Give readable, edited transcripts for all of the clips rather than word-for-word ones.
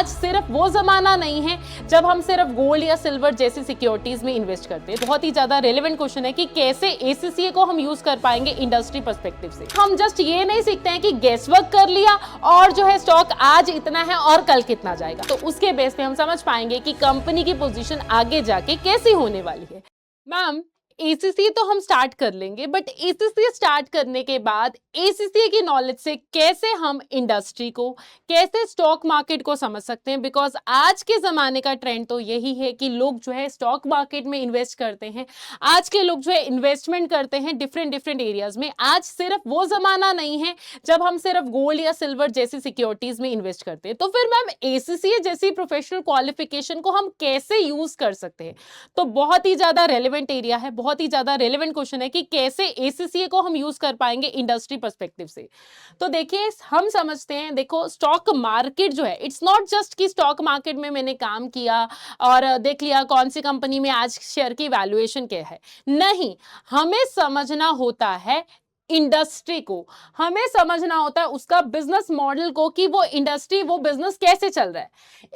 आज सिर्फ वो जमाना नहीं है जब हम सिर्फ गोल्ड या सिल्वर जैसी सिक्योरिटीज में इन्वेस्ट करते हैं। बहुत ही ज्यादा रेलेवेंट क्वेश्चन है कि कैसे एसीसीए को हम यूज कर पाएंगे इंडस्ट्री पर्सपेक्टिव से। हम जस्ट ये नहीं सीखते हैं कि गेस वर्क कर लिया और जो है स्टॉक आज इतना है और कल कितना जाएगा, तो उसके बेस पे हम समझ पाएंगे कि कंपनी की पोजीशन आगे जाके कैसी होने वाली है। मैम, एसीसीए तो हम स्टार्ट कर लेंगे, बट एसीसीए स्टार्ट करने के बाद एसीसीए की नॉलेज से कैसे हम इंडस्ट्री को, कैसे स्टॉक मार्केट को समझ सकते हैं। बिकॉज आज के जमाने का ट्रेंड तो यही है कि लोग जो है स्टॉक मार्केट में इन्वेस्ट करते हैं। आज के लोग जो है इन्वेस्टमेंट करते हैं डिफरेंट एरियाज में। आज सिर्फ वो जमाना नहीं है जब हम सिर्फ गोल्ड या सिल्वर जैसी सिक्योरिटीज में इन्वेस्ट करते हैं। तो फिर मैम एसीसीए जैसी प्रोफेशनल क्वालिफिकेशन को हम कैसे यूज कर सकते हैं? तो बहुत ही ज्यादा रेलेवेंट एरिया है, बहुत ही ज्यादा रेलेवेंट क्वेश्चन है कि कैसे एसीसीए को हम यूज कर पाएंगे इंडस्ट्री पर्सपेक्टिव से। तो देखिए, हम समझते हैं, देखो स्टॉक मार्केट जो है, इट्स नॉट जस्ट कि स्टॉक मार्केट में मैंने काम किया और देख लिया कौन सी कंपनी में आज शेयर की वैल्यूएशन क्या है। नहीं, हमें समझना होता है इंडस्ट्री को, हमें समझना होता है उसका बिजनेस मॉडल को कि वो इंडस्ट्री, वो बिजनेस कैसे चल रहा है।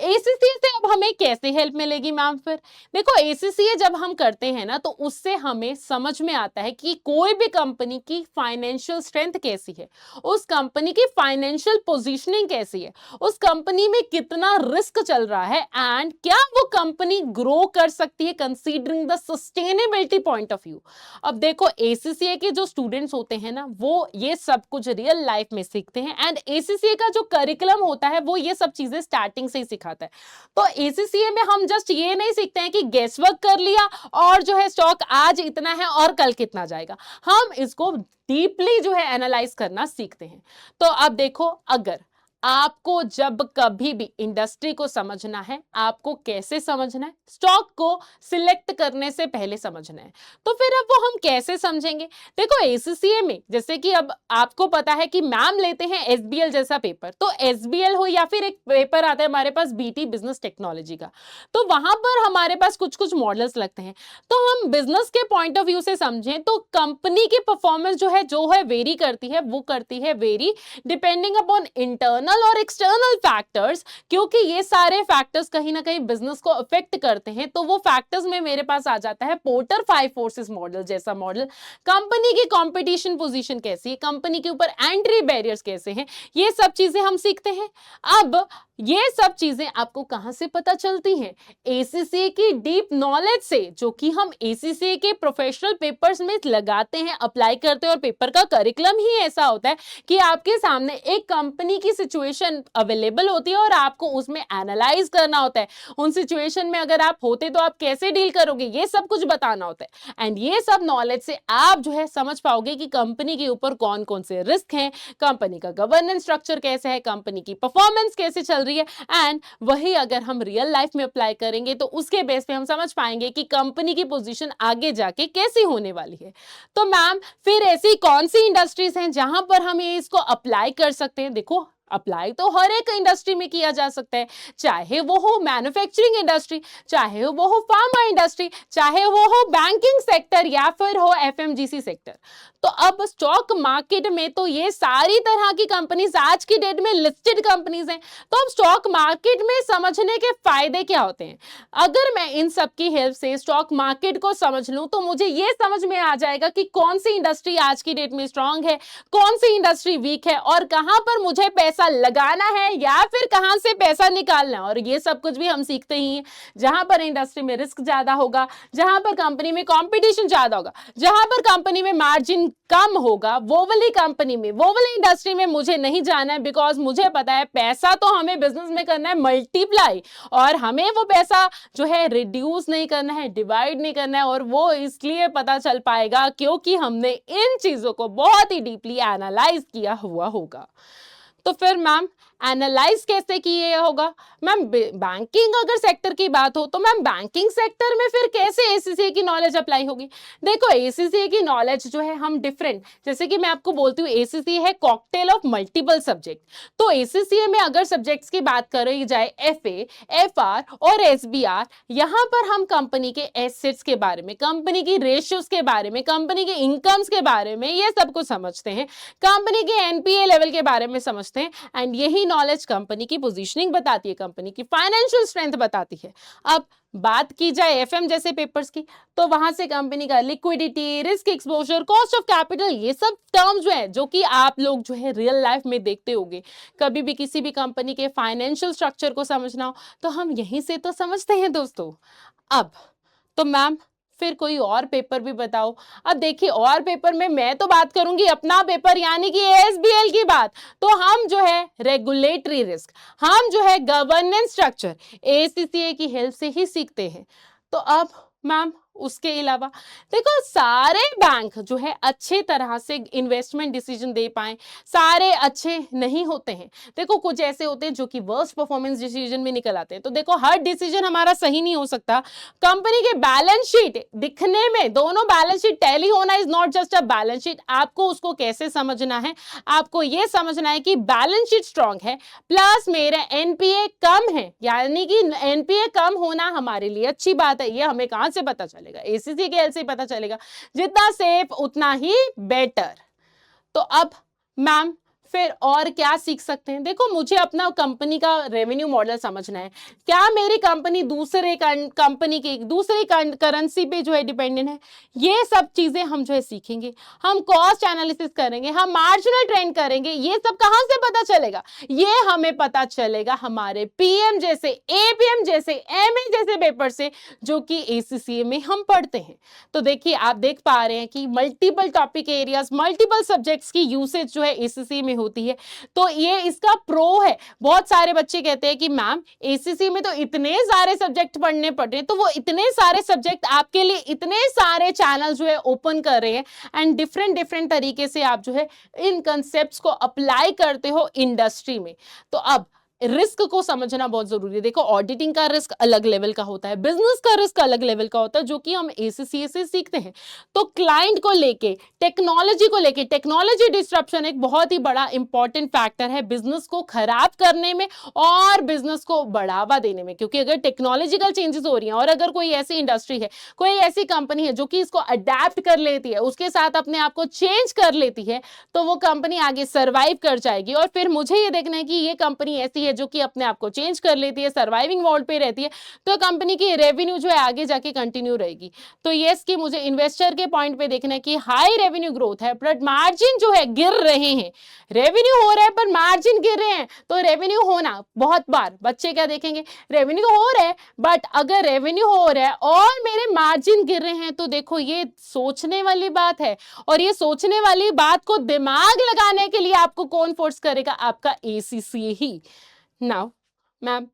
एसीसीए से अब हमें कैसे हेल्प मिलेगी मैम? फिर देखो, एसीसीए जब हम करते हैं ना, तो उससे हमें समझ में आता है कि कोई भी कंपनी की फाइनेंशियल स्ट्रेंथ कैसी है, उस कंपनी की फाइनेंशियल पोजीशनिंग कैसी है, उस कंपनी में कितना रिस्क चल रहा है एंड क्या वो कंपनी ग्रो कर सकती है considering the sustainability point of view. अब देखो, एसीसीए के जो स्टूडेंट्स होते हैं ना, वो ये सब कुछ रियल लाइफ में सीखते हैं एंड एसीसीए का जो करिकुलम होता है वो ये सब चीजें स्टार्टिंग से ही सिखाता है। तो एसीसीए में हम जस्ट ये नहीं सीखते हैं कि गेस वर्क कर लिया और जो है स्टॉक आज इतना है और कल कितना जाएगा। हम इसको डीपली जो है एनालाइज करना सीखते हैं। तो अब देखो, अगर आपको जब कभी भी इंडस्ट्री को समझना है, आपको कैसे समझना है, स्टॉक को सिलेक्ट करने से पहले समझना है। तो फिर अब वो हम कैसे समझेंगे? देखो, एसीसीए में जैसे कि अब आपको पता है कि मैम लेते हैं एसबीएल जैसा पेपर, तो एसबीएल हो या फिर एक पेपर आता है हमारे पास बीटी बिजनेस टेक्नोलॉजी का, तो वहां पर हमारे पास कुछ कुछ मॉडल्स लगते हैं। तो हम बिजनेस के पॉइंट ऑफ व्यू से समझें तो कंपनी की परफॉर्मेंस जो है वेरी करती है, वो करती है वेरी डिपेंडिंग अपॉन इंटरनल और एक्सटर्नल फैक्टर्स, क्योंकि ये सारे फैक्टर्स कहीं ना कहीं बिजनेस को अफेक्ट करते हैं। तो वो फैक्टर्स में मेरे पास आ जाता है पोर्टर 5 फोर्सेस मॉडल जैसा मॉडल। कंपनी की कंपटीशन पोजीशन कैसी है, कंपनी के ऊपर एंट्री बैरियर्स कैसे हैं, ये सब चीजें हम सीखते हैं। अब ये सब चीजें आपको कहां से पता चलती हैं? एसीसीए की डीप नॉलेज से, जो कि हम एसीसीए के प्रोफेशनल पेपर्स में लगाते हैं, अप्लाई करते हैं। और पेपर का करिकुलम ही ऐसा होता है कि आपके सामने एक कंपनी की सिचुएशन अवेलेबल होती है और आपको उसमें एनालाइज करना होता है। उन सिचुएशन में अगर आप होते तो आप कैसे डील करोगे, ये सब कुछ बताना होता है। एंड ये सब नॉलेज से आप जो है समझ पाओगे कि कंपनी के ऊपर कौन कौन से रिस्क हैं, कंपनी का गवर्नेंस स्ट्रक्चर कैसे है, कंपनी की परफॉर्मेंस कैसे चल रही है। एंड वही अगर हम रियल लाइफ में अप्लाई करेंगे तो उसके बेस पे हम समझ पाएंगे कि कंपनी की पोजीशन आगे जाके कैसी होने वाली है। तो मैम, फिर ऐसी कौन सी इंडस्ट्रीज हैं जहां पर हम ये इसको अप्लाई कर सकते हैं? देखो, अप्लाई तो हर एक इंडस्ट्री में किया जा सकता है, चाहे वो हो मैन्युफैक्चरिंग इंडस्ट्री, चाहे वो हो फार्मा इंडस्ट्री, चाहे वो हो बैंकिंग सेक्टर या फिर हो एफएमजीसी सेक्टर। तो अब स्टॉक मार्केट में तो ये सारी तरह की कंपनीज आज की डेट में लिस्टेड कंपनीज हैं। तो अब स्टॉक मार्केट में समझने के फायदे क्या होते हैं? अगर मैं इन सब की हेल्प से स्टॉक मार्केट को समझ लूं तो मुझे ये समझ में आ जाएगा कि कौन सी इंडस्ट्री आज की डेट में स्ट्रांग है, कौन सी इंडस्ट्री वीक है और कहां पर मुझे पैसा लगाना है या फिर कहां से पैसा निकालना है। और ये सब कुछ भी हम सीखते ही हैं। जहां पर इंडस्ट्री में रिस्क ज्यादा होगा, जहां पर कंपनी में कंपटीशन ज्यादा होगा, जहां पर कंपनी में मार्जिन कम होगा, वो वाली कंपनी में, वो वाली इंडस्ट्री में मुझे नहीं जाना है। बिकॉज मुझे पता है पैसा तो हमें बिजनेस में करना है मल्टीप्लाई, और हमें वो पैसा जो है रिड्यूस नहीं करना है, डिवाइड नहीं करना है। और वो इसलिए पता चल पाएगा क्योंकि हमने इन चीजों को बहुत ही डीपली एनालाइज किया हुआ होगा। तो फिर मैम, एनालाइज कैसे किए होगा? मैम, बैंकिंग अगर सेक्टर की बात हो तो मैम बैंकिंग सेक्टर में फिर कैसे एसीसीए की नॉलेज अप्लाई होगी? देखो, एसीसीए की नॉलेज जो है हम डिफरेंट, जैसे कि मैं आपको बोलती हूँ एसीसीए है कॉकटेल ऑफ मल्टीपल सब्जेक्ट। तो एसीसीए में अगर सब्जेक्ट्स की बात करी जाए एफए, एफआर और एसबीआर, यहाँ पर हम कंपनी के एसेट्स के बारे में, कंपनी की रेशियोज के बारे में, कंपनी के इनकम्स के बारे में ये सब कुछ समझते हैं, कंपनी के एनपीए लेवल के बारे में समझते हैं। एंड यही की नॉलेज कंपनी की पोजीशनिंग बताती है, कंपनी की फाइनेंशियल स्ट्रेंथ बताती है। अब बात की जाए एफएम जैसे पेपर्स की, तो वहां से कंपनी का liquidity, risk exposure, cost of capital, ये सब टर्म्स जो है जो कि आप लोग जो है रियल लाइफ में देखते होंगे। कभी भी किसी भी कंपनी के फाइनेंशियल स्ट्रक्चर को समझना हो तो हम यहीं से तो समझते हैं दोस्तों। अब तो मैम फिर कोई और पेपर भी बताओ। अब देखिए और पेपर में मैं तो बात करूंगी अपना पेपर यानी कि एएसबीएल की बात, तो हम जो है रेगुलेटरी रिस्क, हम जो है गवर्नेंस स्ट्रक्चर एसीसीए की हेल्प से ही सीखते हैं। तो अब मैम उसके अलावा देखो सारे बैंक जो है अच्छे तरह से इन्वेस्टमेंट डिसीजन दे पाए, सारे अच्छे नहीं होते हैं। देखो कुछ ऐसे होते हैं जो कि वर्स्ट परफॉर्मेंस डिसीजन में निकल आते हैं। तो देखो हर डिसीजन हमारा सही नहीं हो सकता। कंपनी के बैलेंस शीट दिखने में, दोनों बैलेंस शीट टैली होना is not just a balance sheet. आपको उसको कैसे समझना है, आपको यह समझना है कि बैलेंस शीट स्ट्रांग है प्लस मेरा एनपीए कम है, यानी कि एनपीए कम होना हमारे लिए अच्छी बात है। ये हमें कहां से पता चलेगा? एसीसी के हेल्प से पता चलेगा। जितना सेफ उतना ही बेटर। तो अब मैम फिर और क्या सीख सकते हैं? देखो मुझे अपना कंपनी का रेवेन्यू मॉडल समझना है। क्या मेरी कंपनी दूसरे कंपनी की दूसरी करेंसी पे जो है डिपेंडेंट है? ये सब चीजें हम जो है सीखेंगे। हम कॉस्ट एनालिसिस करेंगे, हम मार्जिनल ट्रेंड करेंगे। ये सब कहां से पता चलेगा? ये हमें पता चलेगा हमारे पीएम जैसे, एपीएम जैसे, एमए जैसे पेपर से जो कि एसीसीए में हम पढ़ते हैं। तो देखिए आप देख पा रहे हैं कि multiple topic areas, multiple subjects की यूसेज जो है एसीसी में होती है। तो ये इसका प्रो है। बहुत सारे बच्चे कहते हैं कि मैम एसीसी में तो इतने सारे सब्जेक्ट पढ़ने पड़े, तो वो इतने सारे सब्जेक्ट आपके लिए इतने सारे चैनल जो है ओपन कर रहे हैं एंड डिफरेंट डिफरेंट तरीके से आप जो है इन कंसेप्ट्स को अप्लाई करते हो इंडस्ट्री में। तो अब रिस्क को समझना बहुत जरूरी है। देखो ऑडिटिंग का रिस्क अलग लेवल का होता है, बिजनेस का रिस्क अलग लेवल का होता है, जो कि हम एसीसीए से सीखते हैं। तो क्लाइंट को लेके, टेक्नोलॉजी को लेके, टेक्नोलॉजी डिस्ट्रप्शन एक बहुत ही बड़ा इंपॉर्टेंट फैक्टर है बिजनेस को खराब करने में और बिजनेस को बढ़ावा देने में। क्योंकि अगर टेक्नोलॉजिकल चेंजेस हो रही हैं और अगर कोई ऐसी इंडस्ट्री है, कोई ऐसी कंपनी है जो कि इसको अडेप्ट कर लेती है, उसके साथ अपने आप को चेंज कर लेती है, तो वो कंपनी आगे सर्वाइव कर जाएगी। और फिर मुझे ये देखना है कि ये कंपनी ऐसी है जो कि अपने आप को चेंज कर लेती है, सर्वाइविंग मोड पे रहती है, तो कंपनी की रेवेन्यू जो है आगे जाके कंटिन्यू रहेगी। तो यस कि मुझे इन्वेस्टर के पॉइंट पे देखना है कि हाई रेवेन्यू ग्रोथ है बट मार्जिन जो है गिर रहे हैं। रेवेन्यू हो रहा है पर मार्जिन गिर रहे हैं। तो रेवेन्यू होना, बहुत बार बच्चे क्या देखेंगे, रेवेन्यू हो रहा है बट अगर रेवेन्यू हो रहा है और मेरे मार्जिन गिर रहे हैं, तो देखो ये सोचने वाली बात है। और ये सोचने वाली बात को दिमाग लगाने के लिए आपको कौन फोर्स करेगा? आपका एसीसीए ही। नाउ मैम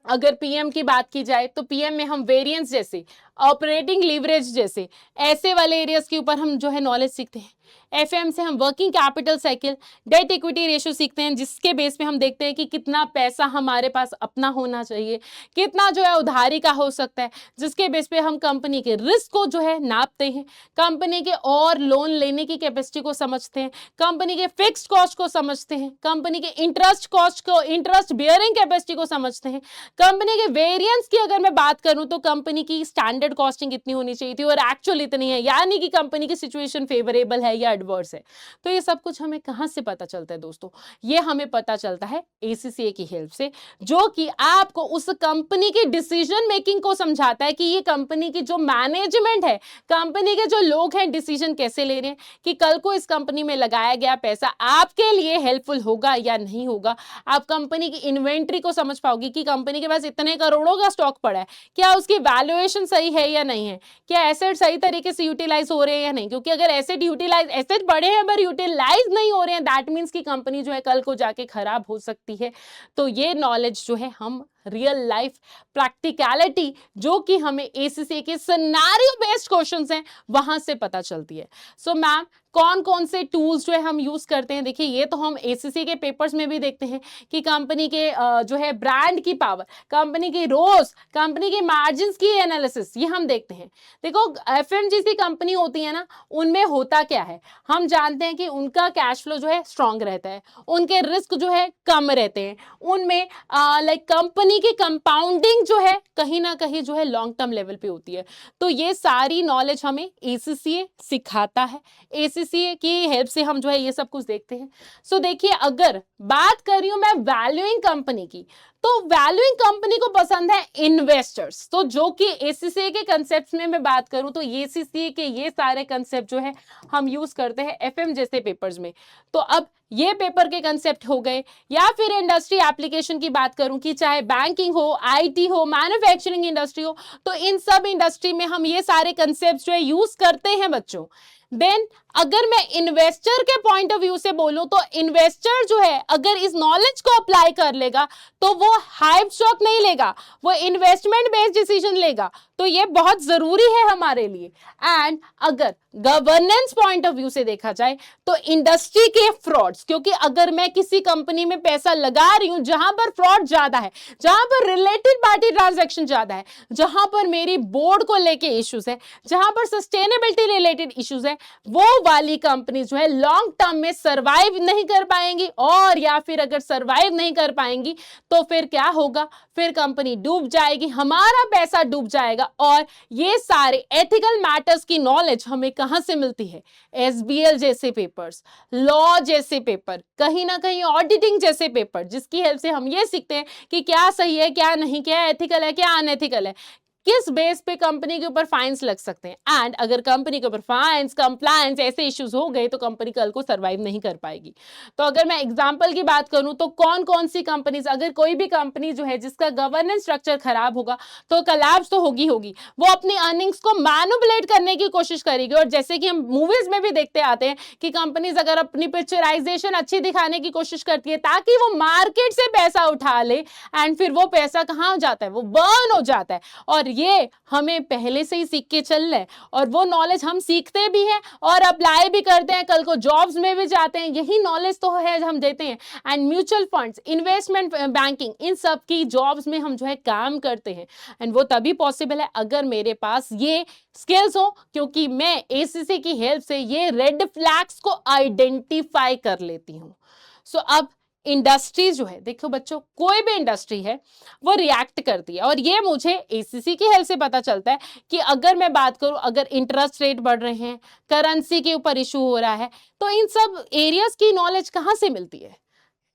अगर पीएम की बात की जाए तो पीएम में हम वेरिएंस जैसे, ऑपरेटिंग लीवरेज जैसे ऐसे वाले एरियाज के ऊपर हम जो है नॉलेज सीखते हैं। एफएम से हम working capital cycle, debt equity ratio सीखते हैं, जिसके बेस पे हम देखते हैं कि कितना पैसा हमारे पास अपना होना चाहिए, कितना जो है उधारी का हो सकता है, जिसके बेस पे हम कंपनी के रिस्क को जो है नापते हैं, कंपनी के और लोन लेने की कैपेसिटी को समझते हैं, कंपनी के फिक्स्ड कॉस्ट को समझते हैं, कंपनी के इंटरेस्ट कॉस्ट को, इंटरेस्ट बियरिंग कैपेसिटी को समझते हैं, कंपनी के वेरिएंस की अगर मैं बात करूं तो कंपनी की स्टैंडर्ड कॉस्टिंग इतनी होनी चाहिए थी और एक्चुअल इतनी है, यानी कि कंपनी की सिचुएशन फेवरेबल है या एडवर्स है। तो ये सब कुछ हमें कहां से पता चलता है दोस्तों? ये हमें पता चलता है एसीसीए की हेल्प से, जो कि आपको उस कंपनी की डिसीजन मेकिंग को समझाता है कि ये कंपनी की जो मैनेजमेंट है, कंपनी के जो लोग हैं, डिसीजन कैसे ले रहे हैं कि कल को इस कंपनी में लगाया गया पैसा आपके लिए हेल्पफुल होगा या नहीं होगा। आप कंपनी की इन्वेंट्री को समझ पाओगे कि कंपनी के पास इतने करोड़ों का स्टॉक पड़ा है, क्या उसकी वैल्यूएशन सही है या नहीं है, क्या एसेट सही तरीके से यूटिलाइज हो रहे हैं या नहीं। क्योंकि अगर एसेट बड़े हैं पर यूटिलाइज नहीं हो रहे हैं, दैट मींस कि कंपनी जो है कल को जाके खराब हो सकती है। तो ये नॉलेज जो है हम रियल लाइफ प्रैक्टिकलिटी जो कि हमें एसीसी के सिनेरियो बेस्ड क्वेश्चंस हैं वहां से पता चलती है। सो मैम कौन कौन से टूल्स जो है हम यूज करते हैं? देखिए ये तो हम एसीसी के पेपर्स में भी देखते हैं कि कंपनी के जो है ब्रांड की पावर, कंपनी की रोज, कंपनी के मार्जिन की एनालिसिस, ये हम देखते हैं। देखो एफएमजीसी कंपनी होती है ना, उनमें होता क्या है, हम जानते हैं कि उनका कैश फ्लो जो है स्ट्रांग रहता है, उनके रिस्क जो है कम रहते हैं, उनमें लाइक कंपनी कंपनी की कंपाउंडिंग जो है कहीं ना कहीं जो है लॉन्ग टर्म लेवल पे होती है। तो ये सारी नॉलेज हमें एसीसीए सिखाता है, एसीसीए की हेल्प से हम जो है ये सब कुछ देखते हैं। सो देखिए, अगर बात कर रही हूं मैं वैल्यूइंग कंपनी की, तो वैल्यूइंग कंपनी को पसंद है इन्वेस्टर्स। तो जो कि एसीसीए के कंसेप्ट में मैं बात करूं तो एसीसीए के ये सारे कंसेप्ट जो है हम यूज करते हैं एफएम जैसे पेपर्स में। तो अब ये पेपर के कंसेप्ट हो गए, या फिर इंडस्ट्री एप्लीकेशन की बात करूं कि चाहे बैंकिंग हो, आईटी हो, मैन्युफैक्चरिंग इंडस्ट्री हो, तो इन सब इंडस्ट्री में हम ये सारे कंसेप्ट जो है यूज करते हैं बच्चों। देन अगर मैं इन्वेस्टर के पॉइंट ऑफ व्यू से बोलूं तो इन्वेस्टर जो है अगर इस नॉलेज को अप्लाई कर लेगा तो वो हाइप स्टॉक नहीं लेगा, वो इन्वेस्टमेंट बेस्ड डिसीजन लेगा। तो ये बहुत जरूरी है हमारे लिए। एंड अगर गवर्नेंस पॉइंट ऑफ व्यू से देखा जाए तो इंडस्ट्री के फ्रॉड्स, क्योंकि अगर मैं किसी कंपनी में पैसा लगा रही हूं जहां पर फ्रॉड ज्यादा है, जहां पर रिलेटेड पार्टी ट्रांजैक्शन ज्यादा है, जहां पर मेरी बोर्ड को लेके इश्यूज है, जहां पर सस्टेनेबिलिटी रिलेटेड इश्यूज है, वो वाली कंपनी जो है लॉन्ग टर्म में सरवाइव नहीं कर पाएंगी। और या फिर अगर सरवाइव नहीं कर पाएंगी तो फिर क्या होगा, फिर कंपनी डूब जाएगी, हमारा पैसा डूब जाएगा। और ये सारे एथिकल मैटर्स की नॉलेज हमें कहां से मिलती है? एसबीएल जैसे पेपर्स, लॉ जैसे पेपर, कहीं ना कहीं ऑडिटिंग जैसे पेपर, जिसकी हेल्प से हम ये सीखते हैं कि क्या सही है, क्या नहीं, क्या एथिकल है, क्या अनएथिकल है, किस बेस पे कंपनी के ऊपर फाइन्स लग सकते हैं। एंड अगर कंपनी के ऊपर फाइन्स, कंप्लायंस ऐसे इश्यूज हो गए तो कंपनी कल को सरवाइव नहीं कर पाएगी। तो अगर मैं एग्जांपल की बात करूं तो कौन कौन सी कंपनीज, अगर कोई भी कंपनी जो है जिसका गवर्नेंस स्ट्रक्चर खराब होगा तो कोलैप्स तो होगी होगी, वो अपनी अर्निंग्स को मैनिपुलेट करने की कोशिश करेगी। और जैसे कि हम मूवीज में भी देखते आते हैं कि कंपनीज अगर अपनी पिक्चराइजेशन अच्छी दिखाने की कोशिश करती है ताकि वो मार्केट से पैसा उठा ले, एंड फिर वो पैसा कहां जाता है? वो बर्न हो जाता है। और ये हमें पहले से ही सीख के चल रहे हैं, और वो नॉलेज हम सीखते भी हैं और अप्लाई भी करते हैं, कल को जॉब्स में भी जाते हैं, यही नॉलेज तो है हम देते हैं। And mutual funds, investment banking, इन सब की जॉब्स में हम जो है काम करते हैं। एंड वो तभी पॉसिबल है अगर मेरे पास ये स्किल्स हो, क्योंकि मैं एसीसी की हेल्प से ये रेड फ्लैग्स को आइडेंटिफाई कर लेती हूं। सो अब इंडस्ट्री जो है, देखो बच्चों, कोई भी इंडस्ट्री है वो रिएक्ट करती है, और ये मुझे एसीसी की हेल्प से पता चलता है कि अगर मैं बात करूं, अगर इंटरेस्ट रेट बढ़ रहे हैं, करेंसी के ऊपर इशू हो रहा है, तो इन सब एरियाज की नॉलेज कहां से मिलती है?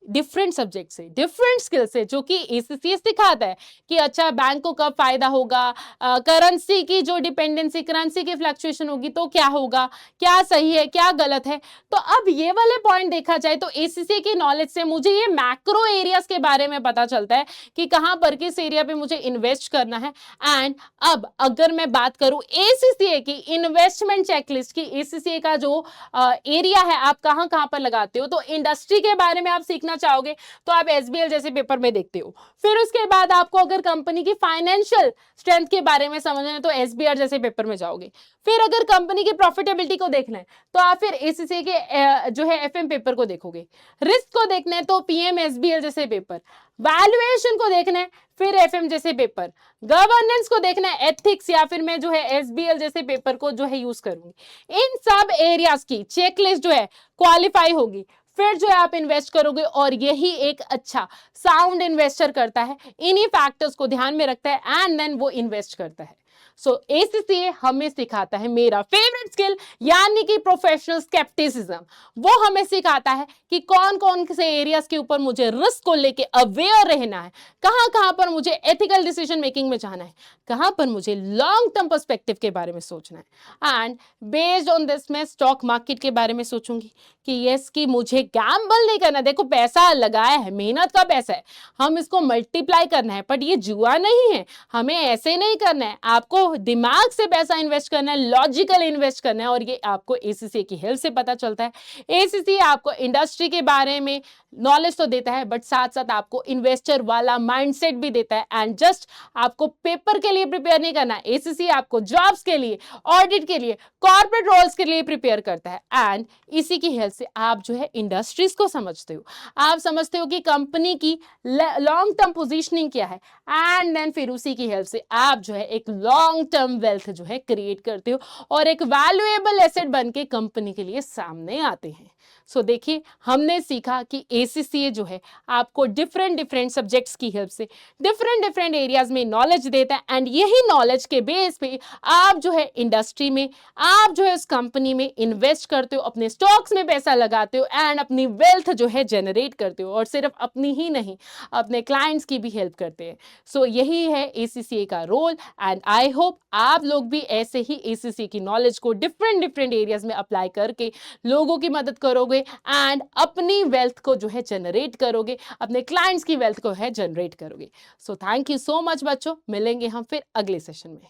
डिफरेंट सब्जेक्ट से, डिफरेंट स्किल से, जो कि एसीसी सिखाता है कि अच्छा बैंक को कब फायदा होगा, करेंसी की जो डिपेंडेंसी, करेंसी की फ्लक्चुएशन होगी तो क्या होगा, क्या सही है, क्या गलत है। तो अब ये वाले पॉइंट देखा जाए तो एसीसी की नॉलेज से मुझे ये मैक्रो एरियाज के बारे में पता चलता है कि कहां पर किस एरिया पे मुझे इन्वेस्ट करना है। एंड अब अगर मैं बात करूं एसीसीए की इन्वेस्टमेंट चेकलिस्ट की, एसीसीए का जो एरिया है आप कहां कहां पर लगाते हो, तो इंडस्ट्री के बारे में आप सीखना चाहोगे तो आप एसबीएल जैसे पेपर में देखते हो। फिर उसके बाद आपको अगर कंपनी की फाइनेंशियल स्ट्रेंथ के बारे में समझना है तो एसबीआर जैसे पेपर में जाओगे। फिर अगर कंपनी की प्रॉफिटेबिलिटी को देखना है तो आप फिर एसीसी के जो है एफएम पेपर को देखोगे। रिस्क को देखना है तो पीएम एसबीएल जैसे पेपर, वैल्यूएशन को देखना है फिर एफएम जैसे पेपर, गवर्नेंस को देखना है एथिक्स या फिर मैं जो है एसबीएल जैसे पेपर को जो है यूज करूंगी। इन सब एरियाज की चेकलिस्ट जो है क्वालिफाई होगी, फिर जो है आप इन्वेस्ट करोगे। और यही एक अच्छा साउंड इन्वेस्टर करता है, इन्हीं फैक्टर्स को ध्यान में रखता है एंड देन वो इन्वेस्ट करता है। सो एसीसीए हमें सिखाता है मेरा फेवरेट स्किल यानी कि प्रोफेशनल स्केप्टिसिज्म। वो हमें सिखाता है कि कौन कौन से एरियाज के ऊपर मुझे रिस्क को लेके अवेयर रहना है, कहां कहां पर मुझे एथिकल डिसीजन मेकिंग में जाना है, कहां पर मुझे लॉन्ग टर्म पर्सपेक्टिव के बारे में सोचना है। एंड बेस्ड ऑन दिस मैं स्टॉक मार्केट के बारे में सोचूंगी कि यस कि मुझे गैम्बल नहीं करना। देखो पैसा लगाया है, मेहनत का पैसा है, हम इसको मल्टीप्लाई करना है, बट ये जुआ नहीं है, हमें ऐसे नहीं करना है। आपको दिमाग से पैसा इन्वेस्ट करना है, लॉजिकल इन्वेस्ट करना है, और ये आपको एसीसी की हेल्प से पता चलता है। एसीसी आपको इंडस्ट्री के बारे में नॉलेज तो देता है बट साथ साथ आपको इन्वेस्टर वाला माइंडसेट भी देता है। एंड जस्ट आपको पेपर के लिए प्रिपेयर नहीं करना, एसीसी आपको जॉब्स के लिए, ऑडिट के लिए, कॉर्पोरेट रोल्स के लिए प्रिपेयर करता है। एंड इसी की हेल्प से आप जो है इंडस्ट्रीज को समझते हो, आप समझते हो कि कंपनी की लॉन्ग टर्म पोजीशनिंग क्या है, एंड देन फिर उसी की हेल्प से आप जो है एक लॉन्ग टर्म वेल्थ जो है क्रिएट करते हो और एक वैल्यूएबल एसेट बन के कंपनी के लिए सामने आते हैं। सो देखिए, हमने सीखा कि ACCA जो है आपको डिफरेंट डिफरेंट सब्जेक्ट्स की हेल्प से डिफरेंट डिफरेंट एरियाज में नॉलेज देता है, एंड यही नॉलेज के बेस पे आप जो है इंडस्ट्री में, आप जो है उस कंपनी में इन्वेस्ट करते हो, अपने स्टॉक्स में पैसा लगाते हो एंड अपनी वेल्थ जो है जनरेट करते हो, और सिर्फ अपनी ही नहीं, अपने क्लाइंट्स की भी हेल्प करते हैं। सो यही है ACCA का रोल, एंड आई होप आप लोग भी ऐसे ही ACCA की नॉलेज को डिफरेंट डिफरेंट एरियाज में अप्लाई करके लोगों की मदद करोगे एंड अपनी वेल्थ को जो है जनरेट करोगे, अपने क्लाइंट्स की वेल्थ को है जनरेट करोगे। So thank you so much बच्चों, मिलेंगे हम फिर अगले सेशन में।